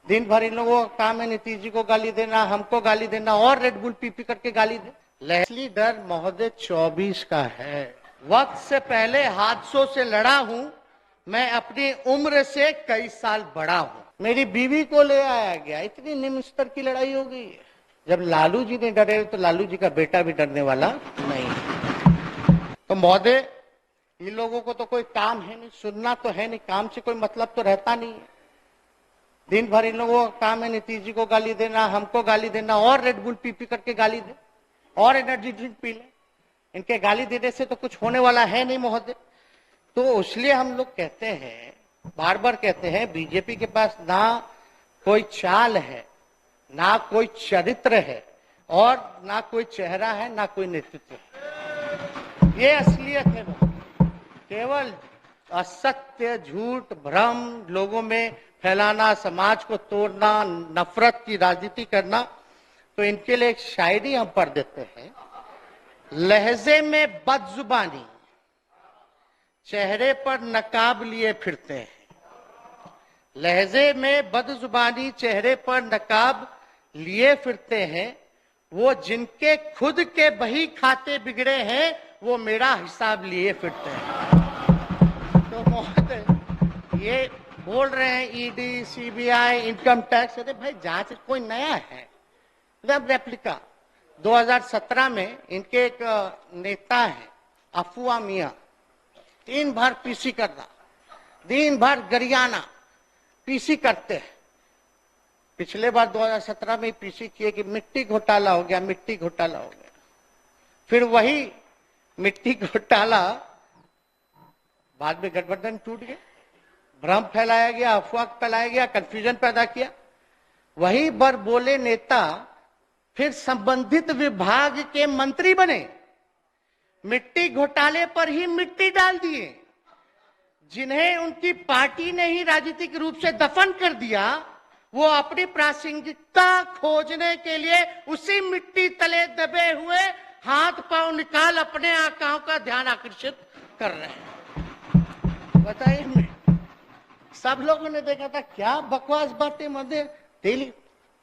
दिन भर इन लोगों का काम है नीतीश जी को गाली देना, हमको गाली देना और रेड बुल पी पी करके गाली दे। असली डर महोदय 24 का है। वक्त से पहले हादसों से लड़ा हूं, मैं अपनी उम्र से कई साल बड़ा हूं। मेरी बीवी को ले आया गया, इतनी निम्न स्तर की लड़ाई हो गई है। जब लालू जी ने डरे तो लालू जी का बेटा भी डरने वाला नहीं। तो महोदय इन लोगों को तो कोई काम है नहीं, सुनना तो है नहीं, काम से कोई मतलब तो रहता नहीं है। दिन भर इन लोगों का काम है नीतीश जी को गाली देना, हमको गाली देना और रेड बुल पी पी करके गाली दे और एनर्जी ड्रिंक पी ले। इनके गाली देने से तो कुछ होने वाला है नहीं महोदय। तो इसलिए हम लोग कहते हैं, बार बार कहते हैं, बीजेपी के पास ना कोई चाल है, ना कोई चरित्र है और ना कोई चेहरा है, ना कोई नेतृत्व है। ये असलियत है। केवल असत्य, झूठ, भ्रम लोगों में फैलाना, समाज को तोड़ना, नफरत की राजनीति करना। तो इनके लिए एक शायरी हम पढ़ देते हैं। लहजे में बदजुबानी, चेहरे पर नकाब लिए फिरते हैं। लहजे में बदजुबानी, चेहरे पर नकाब लिए फिरते हैं। वो जिनके खुद के बही खाते बिगड़े हैं, वो मेरा हिसाब लिए फिरते हैं। तो महोदय ये बोल रहे हैं ईडी, सीबीआई, इनकम टैक्स। अरे भाई जांच कोई नया है, वेब रेप्लिका। 2017 में इनके एक नेता है अफवाह मियां, दिन भर पीसी करना, दिन भर गरियाना, पीसी करते हैं। पिछले बार 2017 में पीसी किए कि मिट्टी घोटाला हो गया, मिट्टी घोटाला हो गया। फिर वही मिट्टी घोटाला बाद में गठबंधन टूट गया, भ्रम फैलाया गया, अफवाह फैलाया गया, कंफ्यूजन पैदा किया। वही बर बोले नेता फिर संबंधित विभाग के मंत्री बने, मिट्टी घोटाले पर ही मिट्टी डाल दिए। जिन्हें उनकी पार्टी ने ही राजनीतिक रूप से दफन कर दिया, वो अपनी प्रासंगिकता खोजने के लिए उसी मिट्टी तले दबे हुए हाथ पांव निकाल अपने आकाओं का ध्यान आकर्षित कर रहे हैं। बताइए, सब लोगों ने देखा था क्या बकवास बातें मध्य डेली।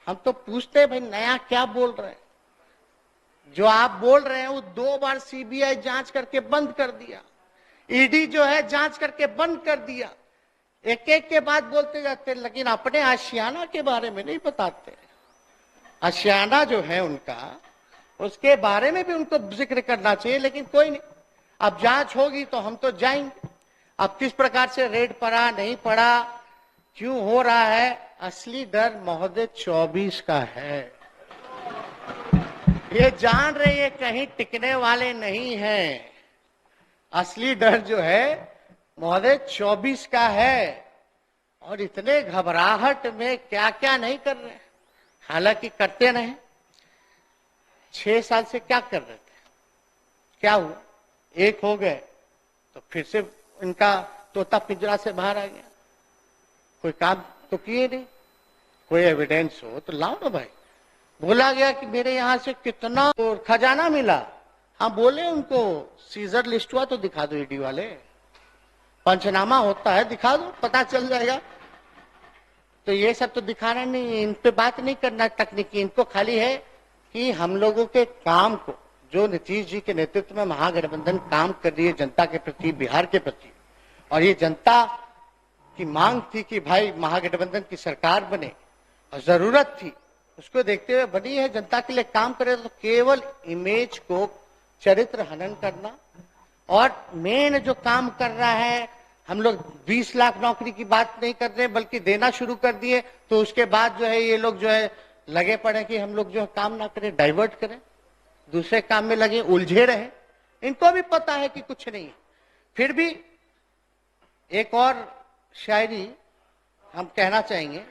हम तो पूछते हैं भाई नया क्या बोल रहे हैं। जो आप बोल रहे हैं वो 2 बार सीबीआई जांच करके बंद कर दिया, ईडी जो है जांच करके बंद कर दिया। एक एक के बाद बोलते जाते, लेकिन अपने आशियाना के बारे में नहीं बताते। आशियाना जो है उनका, उसके बारे में भी उनको जिक्र करना चाहिए, लेकिन कोई नहीं। अब जांच होगी तो हम तो जाएंगे। अब किस प्रकार से रेड पड़ा, नहीं पड़ा, क्यों हो रहा है, असली डर महोदय 24 का है। ये जान रहे ये कहीं टिकने वाले नहीं हैं। असली डर जो है महोदय 24 का है। और इतने घबराहट में क्या क्या नहीं कर रहे, हालांकि करते रहे। 6 साल से क्या कर रहे थे, क्या हुआ, एक हो गए तो फिर से इनका तोता पिंजरा से बाहर आ गया। कोई काम तो किए नहीं, कोई एविडेंस हो तो लाओ ना भाई। बोला गया कि मेरे यहां से कितना खजाना मिला, हाँ बोले उनको सीजर लिस्ट हुआ तो दिखा दो, ईडी वाले पंचनामा होता है दिखा दो, पता चल जाएगा। तो ये सब तो दिखाना नहीं, इन पे बात नहीं करना तकनीकी। इनको खाली है कि हम लोगों के काम को, जो नीतीश जी के नेतृत्व में महागठबंधन काम कर रही है जनता के प्रति, बिहार के प्रति, और ये जनता की मांग थी कि भाई महागठबंधन की सरकार बने और जरूरत थी, उसको देखते हुए बनी है, जनता के लिए काम करे। तो केवल इमेज को चरित्र हनन करना। और मेन जो काम कर रहा है, हम लोग 20 लाख नौकरी की बात नहीं कर रहे बल्कि देना शुरू कर दिए। तो उसके बाद जो है ये लोग जो है लगे पड़े कि हम लोग जो काम ना करें, डाइवर्ट करें, दूसरे काम में लगे, उलझे रहे। इनको भी पता है कि कुछ नहीं है। फिर भी एक और शायरी हम कहना चाहेंगे।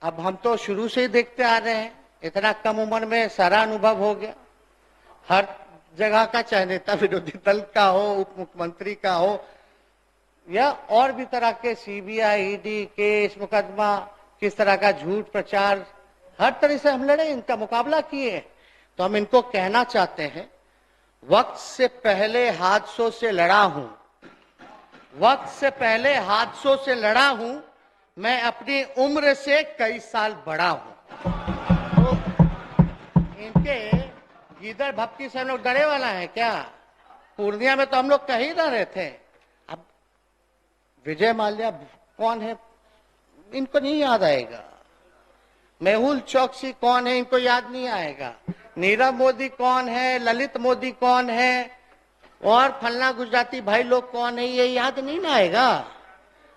अब हम तो शुरू से ही देखते आ रहे हैं, इतना कम उम्र में सारा अनुभव हो गया। हर जगह का, चाहे नेता विरोधी दल का हो, उप मुख्यमंत्री का हो, या और भी तरह के सीबीआई, ईडी केस, मुकदमा, किस तरह का झूठ प्रचार, हर तरह से हम लड़े, इनका मुकाबला किए। तो हम इनको कहना चाहते हैं, वक्त से पहले हादसों से लड़ा हूं, वक्त से पहले हादसों से लड़ा हूं, मैं अपनी उम्र से कई साल बड़ा हूं। तो इनके गीदड़ भक्ति से हम लोग डरे वाला है क्या? पूर्णिया में तो हम लोग कह ही ना रहे थे। अब विजय माल्या कौन है इनको नहीं याद आएगा, मेहुल चौकसी कौन है इनको याद नहीं आएगा, नीरव मोदी कौन है, ललित मोदी कौन है, और फलना गुजराती भाई लोग कौन है, ये याद नहीं ना आएगा।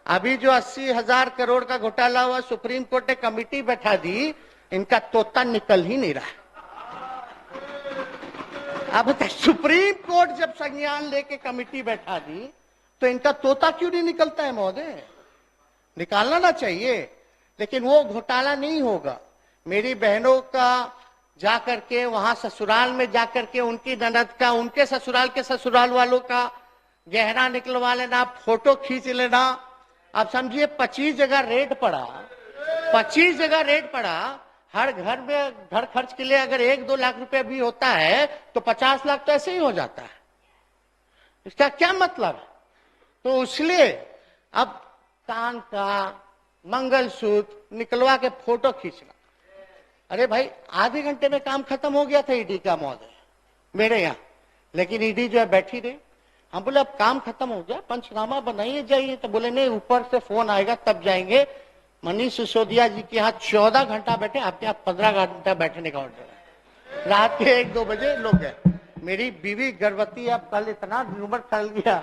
अभी जो 80,000 करोड़ का घोटाला हुआ, सुप्रीम कोर्ट ने कमेटी बैठा दी, इनका तोता निकल ही नहीं रहा। अब सुप्रीम कोर्ट जब संज्ञान लेके कमेटी बैठा दी तो इनका तोता क्यों नहीं निकलता है महोदय? निकालना ना चाहिए, लेकिन वो घोटाला नहीं होगा। मेरी बहनों का जाकर के वहां ससुराल में जाकर के उनकी ननद का, उनके ससुराल के ससुराल वालों का गहना निकलवा लेना, फोटो खींच लेना। अब समझिए 25 जगह रेड पड़ा, 25 जगह रेड पड़ा। हर घर में घर खर्च के लिए अगर 1-2 लाख रुपए भी होता है तो 50 लाख तो ऐसे ही हो जाता है। इसका क्या मतलब? तो इसलिए अब कान का मंगलसूत्र निकलवा के फोटो खींचना, अरे भाई आधे घंटे में काम खत्म हो गया था ईडी का महोदय मेरे यहाँ, लेकिन ईडी जो है बैठी रही। हम बोले अब काम खत्म हो गया, पंचनामा बनाइए जाइए, तो बोले नहीं ऊपर से फोन आएगा तब जाएंगे। मनीष सिसोदिया जी के यहाँ 14 घंटा बैठे, आपके यहाँ 15 घंटा बैठने का ऑर्डर है। रात के 1-2 बजे लोग गए। मेरी बीवी गर्भवती, अब कल इतना रूमर फैल गया,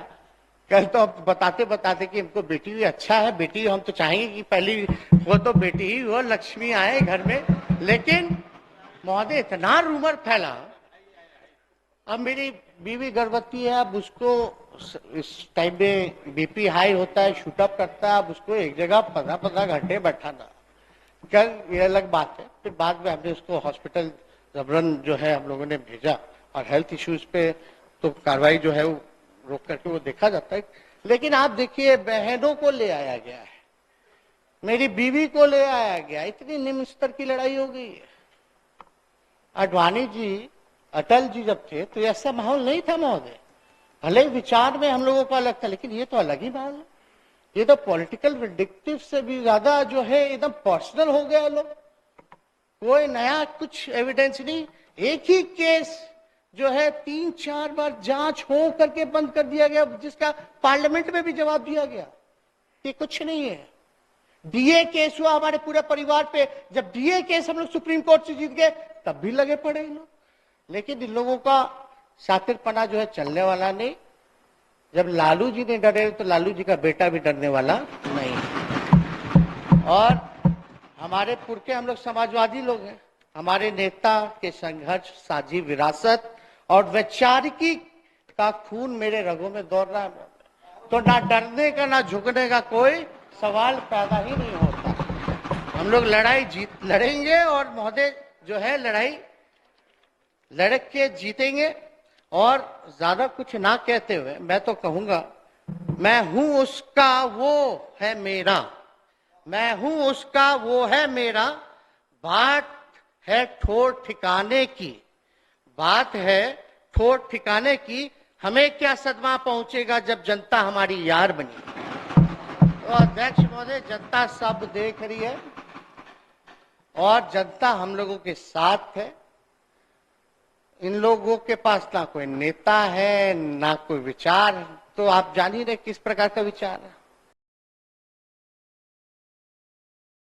कल तो अब बताते बताते कि हमको बेटी भी अच्छा है, बेटी हम तो चाहेंगे कि पहली वो तो बेटी ही हो, लक्ष्मी आए घर में, लेकिन महोदय इतना रूमर फैला। अब मेरी बीवी गर्भवती है, अब उसको इस टाइम में बीपी हाई होता है, शूटअप करता है, अब उसको एक जगह 15-15 घंटे बैठाना, कल ये अलग बात है। फिर बाद में हमने उसको हॉस्पिटल जबरन जो है हम लोगों ने भेजा, और हेल्थ इश्यूज पे तो कार्रवाई जो है वो रोक करके वो देखा जाता है। लेकिन आप देखिए बहनों को ले आया गया है, मेरी बीवी को ले आया गया, इतनी निम्न स्तर की लड़ाई हो गई है। आडवाणी जी, अटल जी जब थे तो ऐसा माहौल नहीं था महोदय। भले विचार में हम लोगों को अलग था, लेकिन ये तो अलग ही माहौल है। ये तो पॉलिटिकल विंडिक्टिव से भी ज्यादा जो है एकदम पर्सनल हो गया लोग। कोई नया कुछ एविडेंस नहीं, एक ही केस जो है 3-4 बार जांच हो करके बंद कर दिया गया, जिसका पार्लियामेंट में भी जवाब दिया गया कि कुछ नहीं है। डीए केस हुआ हमारे पूरे परिवार पे, जब डीए केस हम लोग सुप्रीम कोर्ट से जीत गए तब भी लगे पड़े इन लोग। लेकिन इन लोगों का शातिरपना जो है चलने वाला नहीं। जब लालू जी ने डरे तो लालू जी का बेटा भी डरने वाला नहीं। और हमारे पुरखे हम लोग समाजवादी लोग हैं, हमारे नेता के संघर्ष, साझी विरासत और वैचारिकी का खून मेरे रगों में दौड़ रहा है, तो ना डरने का ना झुकने का कोई सवाल पैदा ही नहीं होता। हम लोग लड़ाई लड़ेंगे, और महोदय जो है लड़ाई लड़ के जीतेंगे। और ज्यादा कुछ ना कहते हुए मैं तो कहूंगा, मैं हूं उसका वो है मेरा, मैं हूं उसका वो है मेरा, बात है ठोर ठिकाने की, बात है ठोर ठिकाने की, हमें क्या सदमा पहुंचेगा जब जनता हमारी यार बनी। तो अध्यक्ष महोदय, जनता सब देख रही है और जनता हम लोगों के साथ है। इन लोगों के पास ना कोई नेता है ना कोई विचार, तो आप जान ही रहे किस प्रकार का विचार है।